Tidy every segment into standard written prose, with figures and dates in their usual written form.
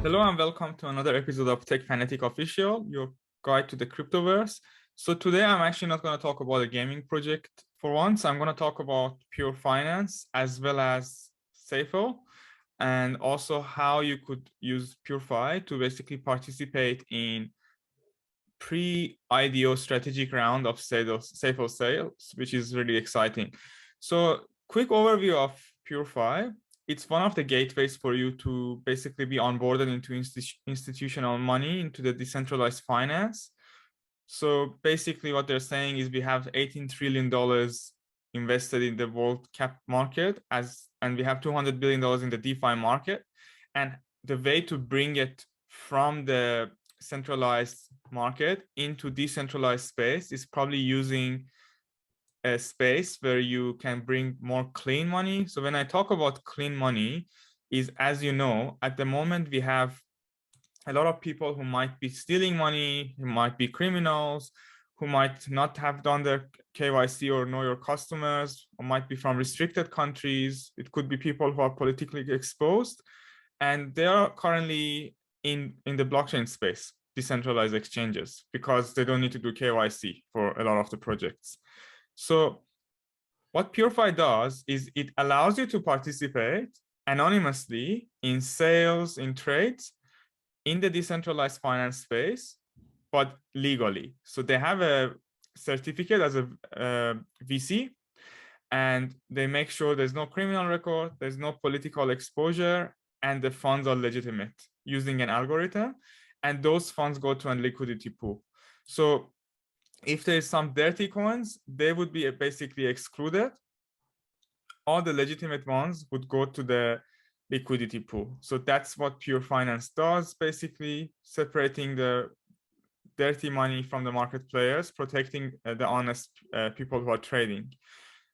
Hello and welcome to another episode of Techfanaticofficial, your guide to the cryptoverse. So today I'm actually not going to talk about a gaming project for once. I'm going to talk about pure finance as well as Safle, and also how you could use PureFi to basically participate in pre-IDO strategic round of Safle sales, which is really exciting. So quick overview of PureFi. It's one of the gateways for you to basically be onboarded into institutional money, into the decentralized finance. So basically what they're saying is we have $18 trillion invested in the world cap market, and we have $200 billion in the DeFi market. And the way to bring it from the centralized market into decentralized space is probably using a space where you can bring more clean money. So when I talk about clean money is, as you know, at the moment we have a lot of people who might be stealing money, who might be criminals, who might not have done their KYC or know your customers, or might be from restricted countries. It could be people who are politically exposed, and they are currently in the blockchain space, decentralized exchanges, because they don't need to do KYC for a lot of the projects. So what PureFi does is it allows you to participate anonymously in sales, in trades, in the decentralized finance space, but legally. So they have a certificate as a VC, and they make sure there's no criminal record, there's no political exposure, and the funds are legitimate using an algorithm, and those funds go to a liquidity pool. So if there's some dirty coins, they would be basically excluded. All the legitimate ones would go to the liquidity pool. So that's what pure finance does, basically separating the dirty money from the market players, protecting the honest people who are trading.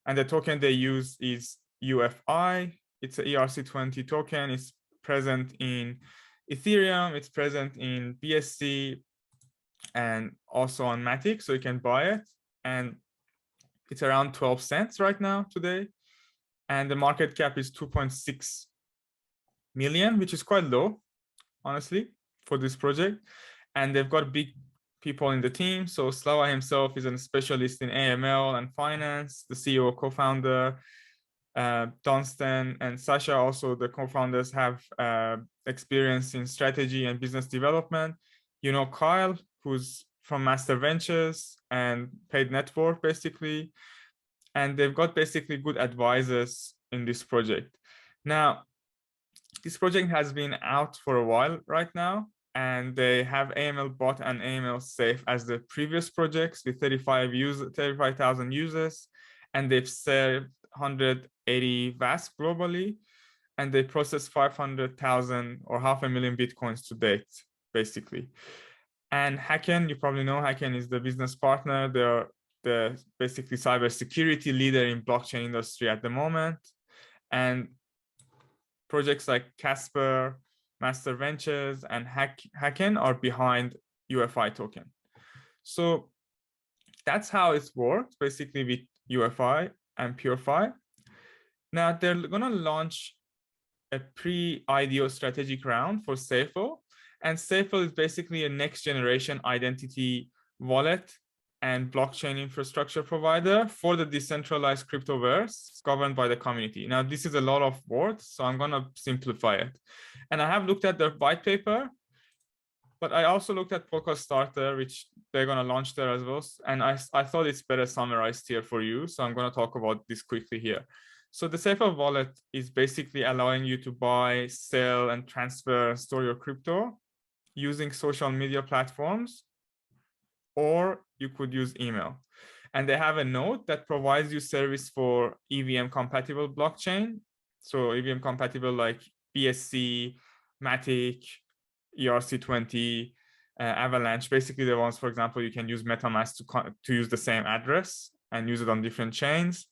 And the token they use is UFI. It's an ERC20 token. It's present in Ethereum. It's present in BSC and also on Matic, so you can buy it. And it's around 12 cents right now today. And the market cap is 2.6 million, which is quite low, honestly, for this project. And they've got big people in the team. So Slava himself is a specialist in AML and finance, the CEO, co-founder. Dunstan and Sasha, also the co-founders, have experience in strategy and business development. You know Kyle, who's from Master Ventures and Paid Network, basically. And they've got basically good advisors in this project. Now, this project has been out for a while right now, and they have AML bot and AML safe as the previous projects with 35,000 users, and they've served 180 VASP globally, and they processed 500,000 or 500,000 Bitcoins to date, basically. And Hacken, you probably know Hacken is the business partner. They're the basically cybersecurity leader in blockchain industry at the moment. And projects like Casper, Master Ventures, and Hacken are behind UFI token. So that's how it's worked, basically, with UFI and PureFi. Now they're going to launch a pre-IDO strategic round for Safle. And Safle is basically a next generation identity wallet and blockchain infrastructure provider for the decentralized cryptoverse governed by the community. Now, this is a lot of words, so I'm going to simplify it. And I have looked at their white paper, but I also looked at Polka Starter, which they're going to launch there as well. And I thought it's better summarized here for you. So I'm going to talk about this quickly here. So the Safle wallet is basically allowing you to buy, sell, and transfer, store your crypto using social media platforms, or you could use email. And they have a node that provides you service for EVM compatible blockchain. So EVM compatible like BSC, Matic, ERC20, Avalanche, basically the ones, for example, you can use MetaMask to use the same address and use it on different chains.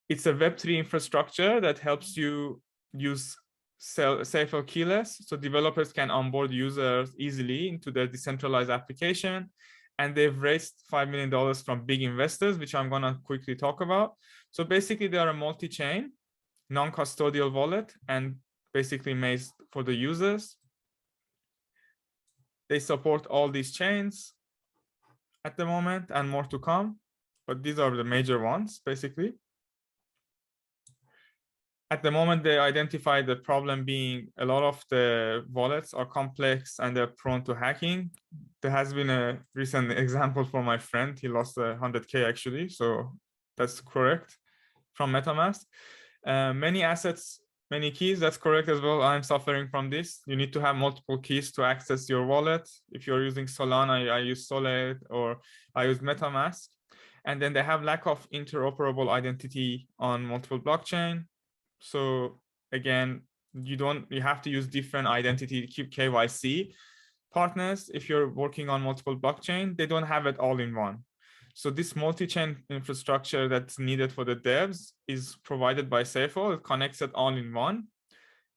It's a Web3 infrastructure that helps you use Safle keyless, so developers can onboard users easily into their decentralized application. And they've raised $5 million from big investors, which I'm going to quickly talk about. So basically, they are a multi-chain, non-custodial wallet, and basically made for the users. They support all these chains at the moment and more to come, but these are the major ones basically. At the moment, they identified the problem being a lot of the wallets are complex and they're prone to hacking. There has been a recent example for my friend. He lost 100K actually, so that's correct from MetaMask. Many assets, many keys, that's correct as well. I'm suffering from this. You need to have multiple keys to access your wallet. If you're using Solana, I use Solid or I use MetaMask. And then they have lack of interoperable identity on multiple blockchain. So again, you have to use different identity to keep KYC partners. If you're working on multiple blockchain, they don't have it all in one. So this multi-chain infrastructure that's needed for the devs is provided by Safle. It connects it all in one.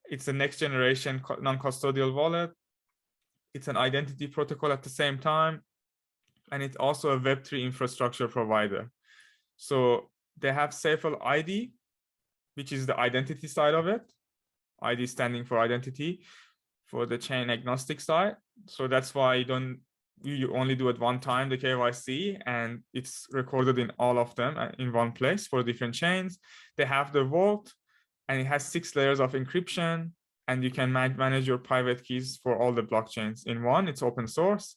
It's a next generation non-custodial wallet. It's an identity protocol at the same time. And it's also a Web3 infrastructure provider. So they have Safle ID, which is the identity side of it. ID standing for identity for the chain agnostic side. So that's why you only do it one time, the KYC, and it's recorded in all of them in one place for different chains. They have the vault, and it has 6 layers of encryption, and you can manage your private keys for all the blockchains in one. It's open source.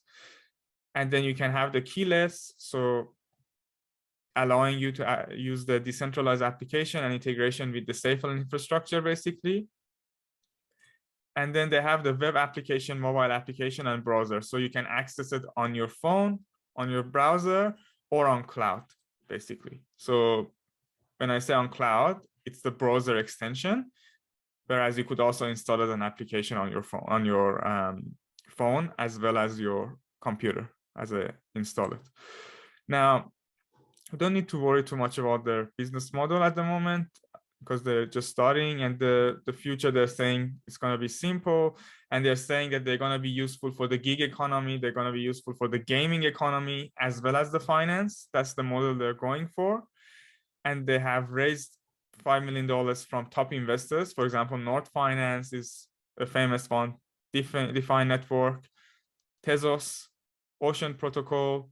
And then you can have the keyless, so allowing you to use the decentralized application and integration with the Safle infrastructure, basically. And then they have the web application, mobile application, and browser. So you can access it on your phone, on your browser, or on cloud, basically. So when I say on cloud, it's the browser extension, whereas you could also install it an application on your phone as well as your computer as a install it. Now, we don't need to worry too much about their business model at the moment because they're just starting, and the future they're saying it's going to be simple, and they're saying that they're going to be useful for the gig economy, they're going to be useful for the gaming economy as well as the finance. That's the model they're going for. And they have raised $5 million from top investors. For example, North Finance is a famous one, Defi Network, Tezos, Ocean Protocol,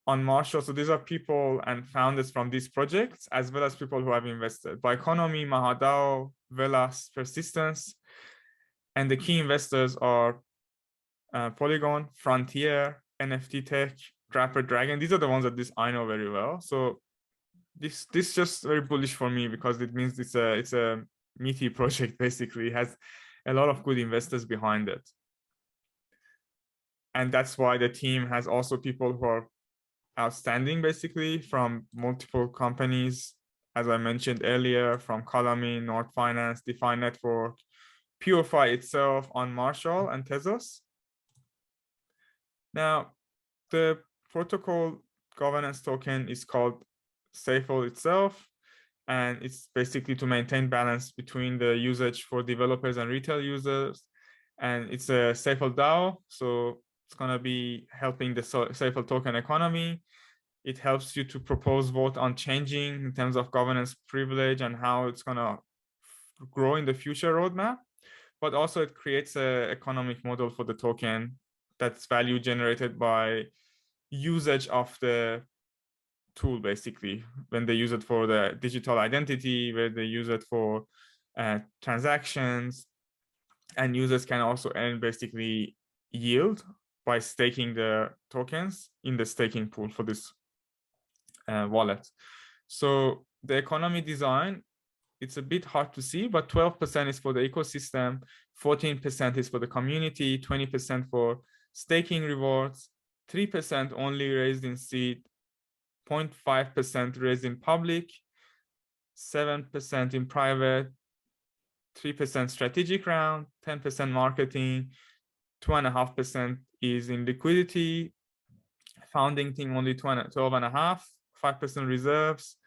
on Marshall. So these are people and founders from these projects, as well as people who have invested. Bioeconomy, Mahadao, Velas, Persistence. And the key investors are Polygon, Frontier, NFT Tech, Grapper Dragon. These are the ones that I know very well. So this just very bullish for me because it means it's a meaty project, basically. It has a lot of good investors behind it. And that's why the team has also people who are outstanding, basically, from multiple companies, as I mentioned earlier, from Column, North Finance, Defi Network, PureFi itself, on Marshall, and Tezos. Now, the protocol governance token is called Safle itself, and it's basically to maintain balance between the usage for developers and retail users. And it's a Safle DAO, so it's going to be helping the Safle token economy. It helps you to propose vote on changing in terms of governance privilege and how it's going to grow in the future roadmap. But also it creates an economic model for the token that's value generated by usage of the tool, basically, when they use it for the digital identity, where they use it for transactions, and users can also earn basically yield by staking the tokens in the staking pool for this wallet. So the economy design, it's a bit hard to see, but 12% is for the ecosystem, 14% is for the community, 20% for staking rewards, 3% only raised in seed, 0.5% raised in public, 7% in private, 3% strategic round, 10% marketing, 2.5% is in liquidity, founding team only 12.5%, 5% reserves,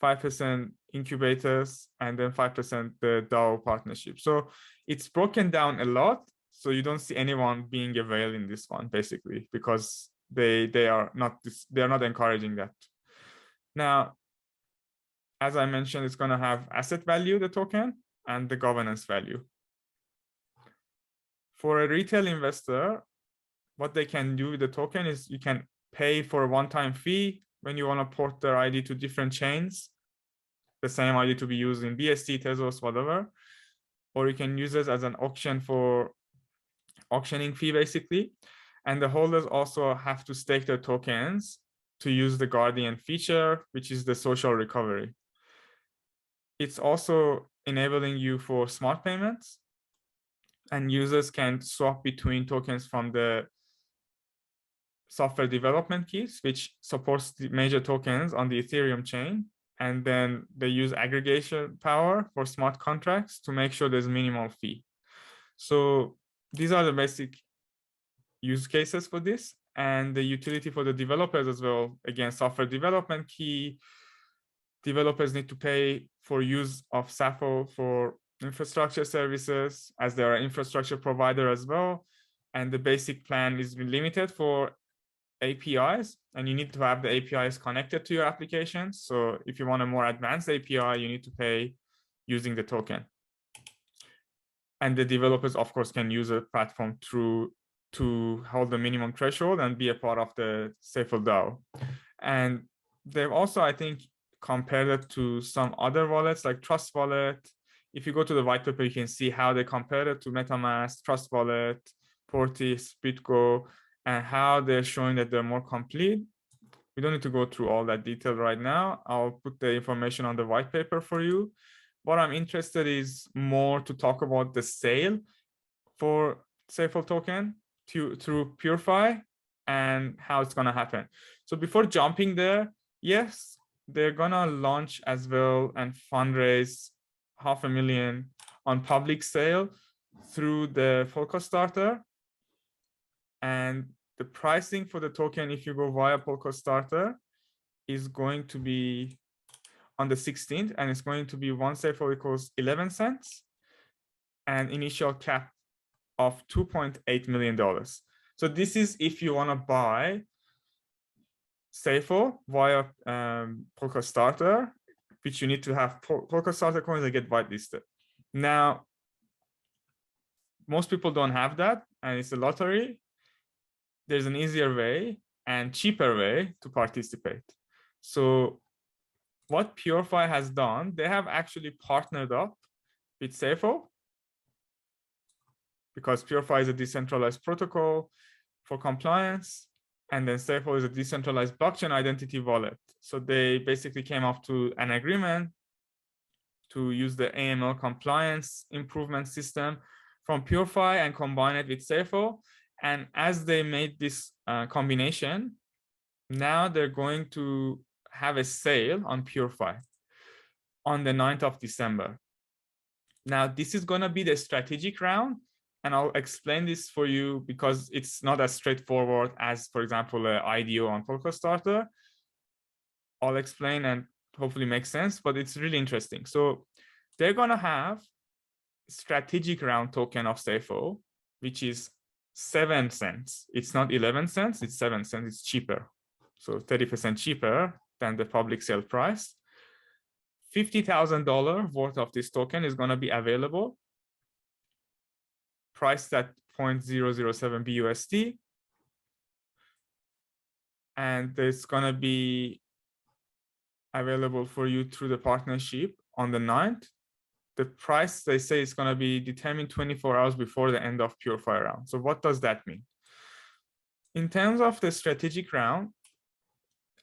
5% incubators, and then 5% the DAO partnership. So it's broken down a lot. So you don't see anyone being a whale in this one, basically, because they are not encouraging that. Now, as I mentioned, it's going to have asset value, the token, and the governance value. For a retail investor, what they can do with the token is you can pay for a one-time fee when you want to port their ID to different chains, the same ID to be used in BSC, Tezos, whatever, or you can use it as an auction for auctioning fee basically. And the holders also have to stake their tokens to use the Guardian feature, which is the social recovery. It's also enabling you for smart payments, and users can swap between tokens from the software development kits, which supports the major tokens on the Ethereum chain. And then they use aggregation power for smart contracts to make sure there's minimal fee. So these are the basic use cases for this, and the utility for the developers as well. Again, software development key. Developers need to pay for use of Safle for infrastructure services, as they are an infrastructure provider as well. And the basic plan is limited for APIs, and you need to have the APIs connected to your application. So if you want a more advanced API, you need to pay using the token. And the developers, of course, can use a platform to hold the minimum threshold and be a part of the Safle DAO. And they've also, I think, compared it to some other wallets like Trust Wallet. If you go to the white paper, you can see how they compare it to MetaMask, Trust Wallet, Portis, BitGo, and how they're showing that they're more complete. We don't need to go through all that detail right now. I'll put the information on the white paper for you. What I'm interested is more to talk about the sale for Safle token through PureFi and how it's going to happen. So before jumping there, yes, they're going to launch as well and fundraise $500,000 on public sale through the Polka Starter. And the pricing for the token, if you go via Polka Starter, is going to be on the 16th, and it's going to be one Safle equals 11 cents and initial cap of $2.8 million. So this is if you want to buy Safle via Polka Starter, which you need to have Polka Starter coins that get whitelisted. Now, most people don't have that, and it's a lottery. There's an easier way and cheaper way to participate. So what PureFi has done, they have actually partnered up with Safle, because PureFi is a decentralized protocol for compliance, and then Safle is a decentralized blockchain identity wallet. So they basically came up to an agreement to use the AML compliance improvement system from PureFi and combine it with Safle. And as they made this combination, now they're going to have a sale on PureFi on the 9th of December. Now, this is going to be the strategic round, and I'll explain this for you because it's not as straightforward as, for example, an IDO on Polka Starter. I'll explain and hopefully make sense, but it's really interesting. So they're going to have strategic round token of Safle, which is 7 cents. It's not 11 cents, it's 7 cents. It's cheaper. So 30% cheaper than the public sale price. $50,000 worth of this token is going to be available, priced at 0.007 BUSD. And it's going to be available for you through the partnership on the 9th. The price, they say, is going to be determined 24 hours before the end of PureFi round. So what does that mean? In terms of the strategic round,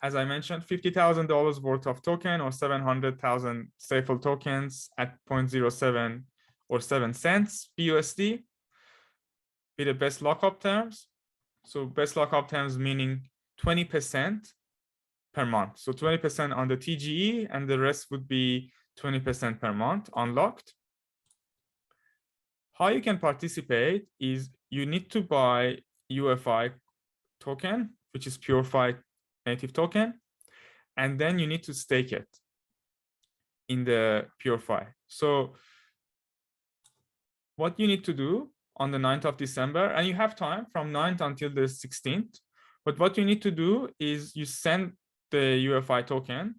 as I mentioned, $50,000 worth of token or 700,000 Safle tokens at 0.07 or 7 cents BUSD with the best lockup terms. So best lockup terms meaning 20% per month. So 20% on the TGE, and the rest would be 20% per month unlocked. How you can participate is you need to buy UFI token, which is PureFi native token, and then you need to stake it in the PureFi. So what you need to do on the 9th of December, and you have time from 9th until the 16th, but what you need to do is you send the UFI token,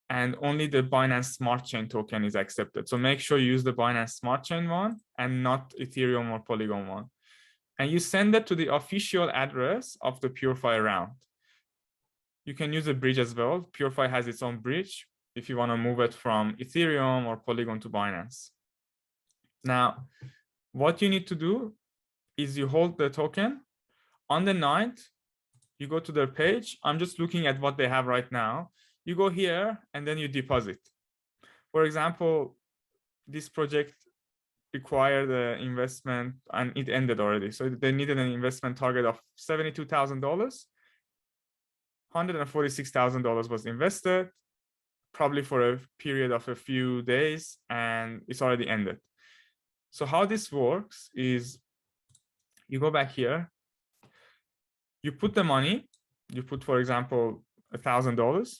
and only the Binance Smart Chain token is accepted. So make sure you use the Binance Smart Chain one and not Ethereum or Polygon one. and you send it to the official address of the PureFi round. You can use a bridge as well. PureFi has its own bridge if you want to move it from Ethereum or Polygon to Binance. Now, what you need to do is you hold the token. On the 9th, you go to their page. I'm just looking at what they have right now. You go here and then you deposit. For example, this project required an investment and it ended already. So they needed an investment target of $72,000. $146,000 was invested, probably for a period of a few days, and it's already ended. So how this works is you go back here, you put the money, you put, for example, $1,000,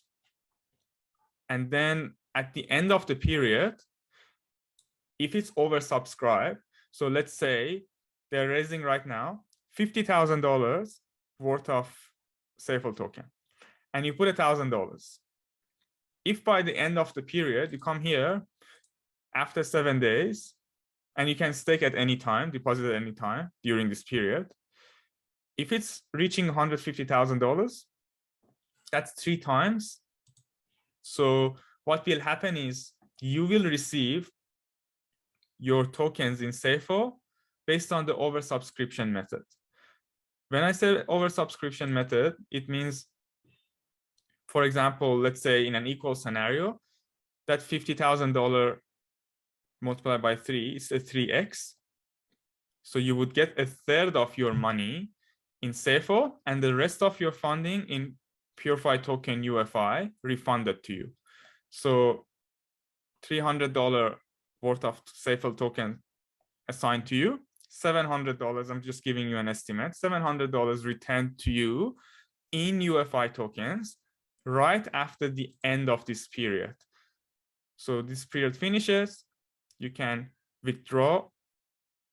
and then at the end of the period, if it's oversubscribed, so let's say they're raising right now $50,000 worth of Safle token, and you put $1,000. If by the end of the period, you come here after 7 days, and you can stake at any time, deposit at any time during this period. If it's reaching $150,000, that's 3 times. So what will happen is you will receive your tokens in Safle based on the oversubscription method. When I say oversubscription method, it means, for example, let's say in an equal scenario, that $50,000 multiplied by 3 is a 3x. So you would get 1/3 of your money in Safle and the rest of your funding in PureFi token UFI refunded to you. So $300 worth of Safle token assigned to you, $700, I'm just giving you an estimate, $700 returned to you in UFI tokens right after the end of this period. So this period finishes, you can withdraw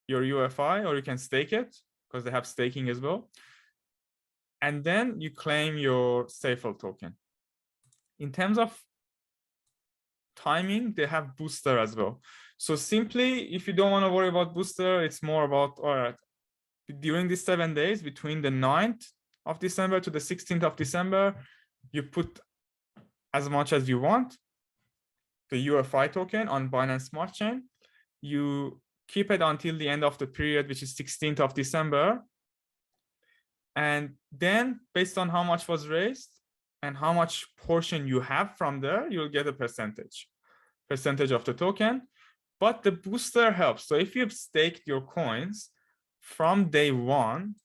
your UFI or you can stake it because they have staking as well. And then you claim your Safle token. In terms of timing, they have booster as well. So simply, if you don't want to worry about booster, it's more about, all right, during these 7 days between the 9th of December to the 16th of December, you put as much as you want, the UFI token on Binance Smart Chain. You keep it until the end of the period, which is 16th of December. And then based on how much was raised and how much portion you have from there, you'll get a percentage of the token. But the booster helps. So if you've staked your coins from day 1,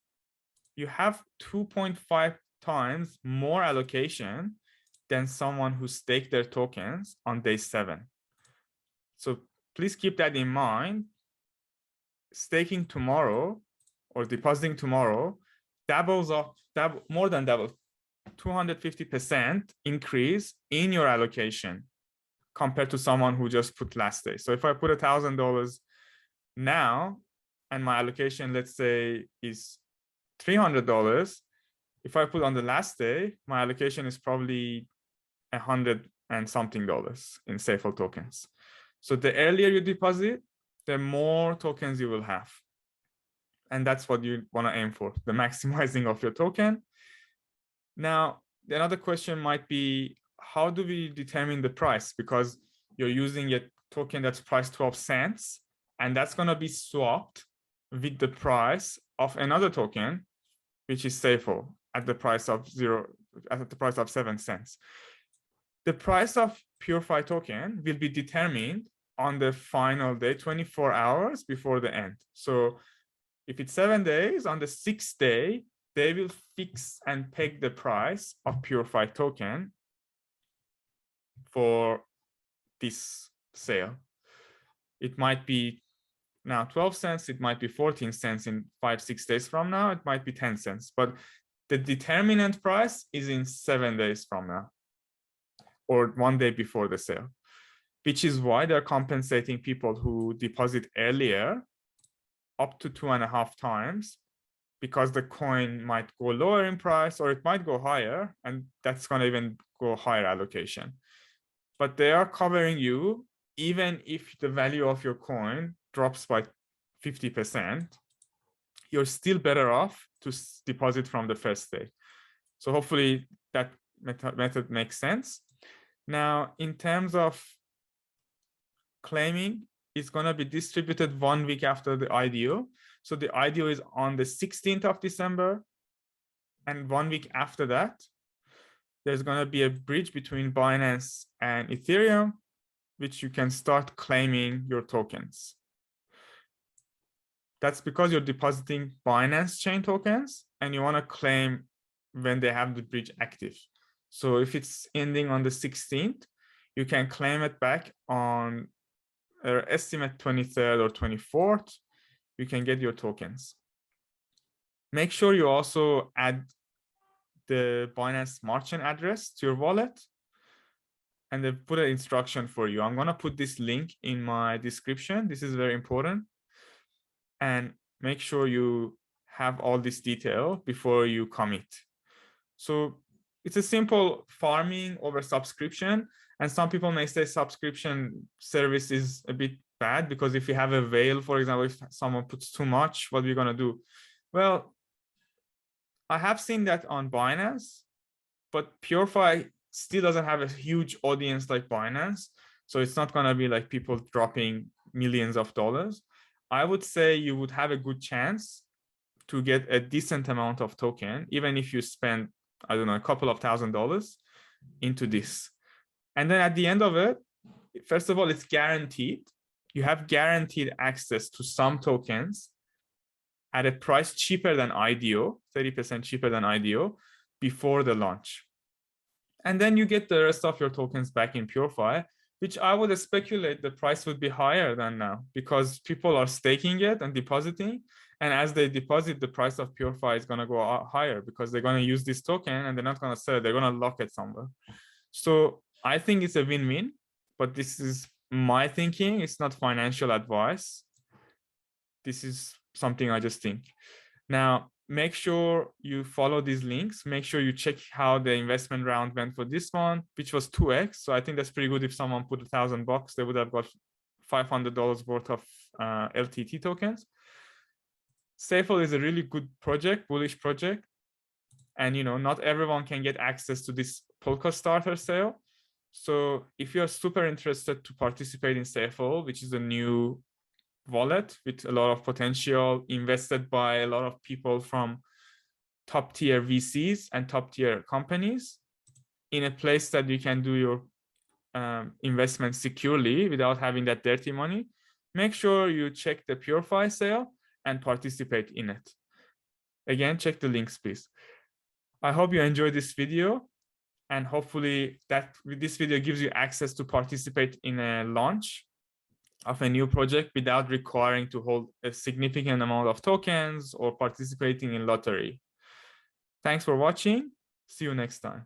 you have 2.5 times more allocation than someone who staked their tokens on day 7. So please keep that in mind. Staking tomorrow or depositing tomorrow doubles up, more than double, 250% increase in your allocation compared to someone who just put last day. So if I put $1,000 now and my allocation, let's say, is $300, if I put on the last day, my allocation is probably $100 and something in Safle tokens. So the earlier you deposit, the more tokens you will have. And that's what you want to aim for, the maximizing of your token. Now, another question might be, how do we determine the price? Because you're using a token that's priced 12 cents, and that's going to be swapped with the price of another token, which is Safle at the price of 7 cents. The price of PureFi token will be determined on the final day, 24 hours before the end. So if it's 7 days, on the 6th day, they will fix and peg the price of PureFi token for this sale. It might be now 12 cents, it might be 14 cents in 5-6 days from now, it might be 10 cents, but the determinant price is in 7 days from now or 1 day before the sale, which is why they're compensating people who deposit earlier up to 2.5 times, because the coin might go lower in price or it might go higher, and that's going to even go higher allocation. But they are covering you even if the value of your coin drops by 50%. you're still better off to deposit from the first day. So hopefully that method makes sense. Now, in terms of claiming, it's going to be distributed 1 week after the IDO. So the IDO is on the 16th of December. And 1 week after that, there's going to be a bridge between Binance and Ethereum, which you can start claiming your tokens. That's because you're depositing Binance chain tokens and you want to claim when they have the bridge active. So if it's ending on the 16th, you can claim it back on estimate 23rd or 24th. You can get your tokens. Make sure you also add the Binance Smart Chain address to your wallet, and they put an instruction for you. I'm going to put this link in my description. This is very important. And make sure you have all this detail before you commit. So it's a simple farming over subscription. And some people may say subscription service is a bit bad because if you have a whale, for example, if someone puts too much, what are we going to do? Well, I have seen that on Binance, but PureFi still doesn't have a huge audience like Binance. So it's not going to be like people dropping millions of dollars. I would say you would have a good chance to get a decent amount of token, even if you spend, I don't know, a couple of $1,000s into this. And then at the end of it, first of all, it's guaranteed. You have guaranteed access to some tokens at a price cheaper than IDO, 30% cheaper than IDO before the launch. And then you get the rest of your tokens back in PureFi, which I would speculate the price would be higher than now because people are staking it and depositing. And as they deposit, the price of PureFi is going to go higher because they're going to use this token and they're not going to sell it. They're going to lock it somewhere. So I think it's a win-win, but this is my thinking. It's not financial advice. This is something I just think. Now, make sure you follow these links. Make sure you check how the investment round went for this one, which was 2x. So I think that's pretty good. If someone put $1,000, they would have got $500 worth of LTT tokens. Safle is a really good project, bullish project. And, you know, not everyone can get access to this Polka starter sale. So if you're super interested to participate in Safle, which is a new wallet with a lot of potential, invested by a lot of people from top tier VCs and top tier companies, in a place that you can do your investment securely without having that dirty money, make sure you check the PureFi sale and participate in it. Again, check the links, please. I hope you enjoyed this video, and hopefully that this video gives you access to participate in a launch of a new project without requiring to hold a significant amount of tokens or participating in lottery. Thanks for watching. See you next time.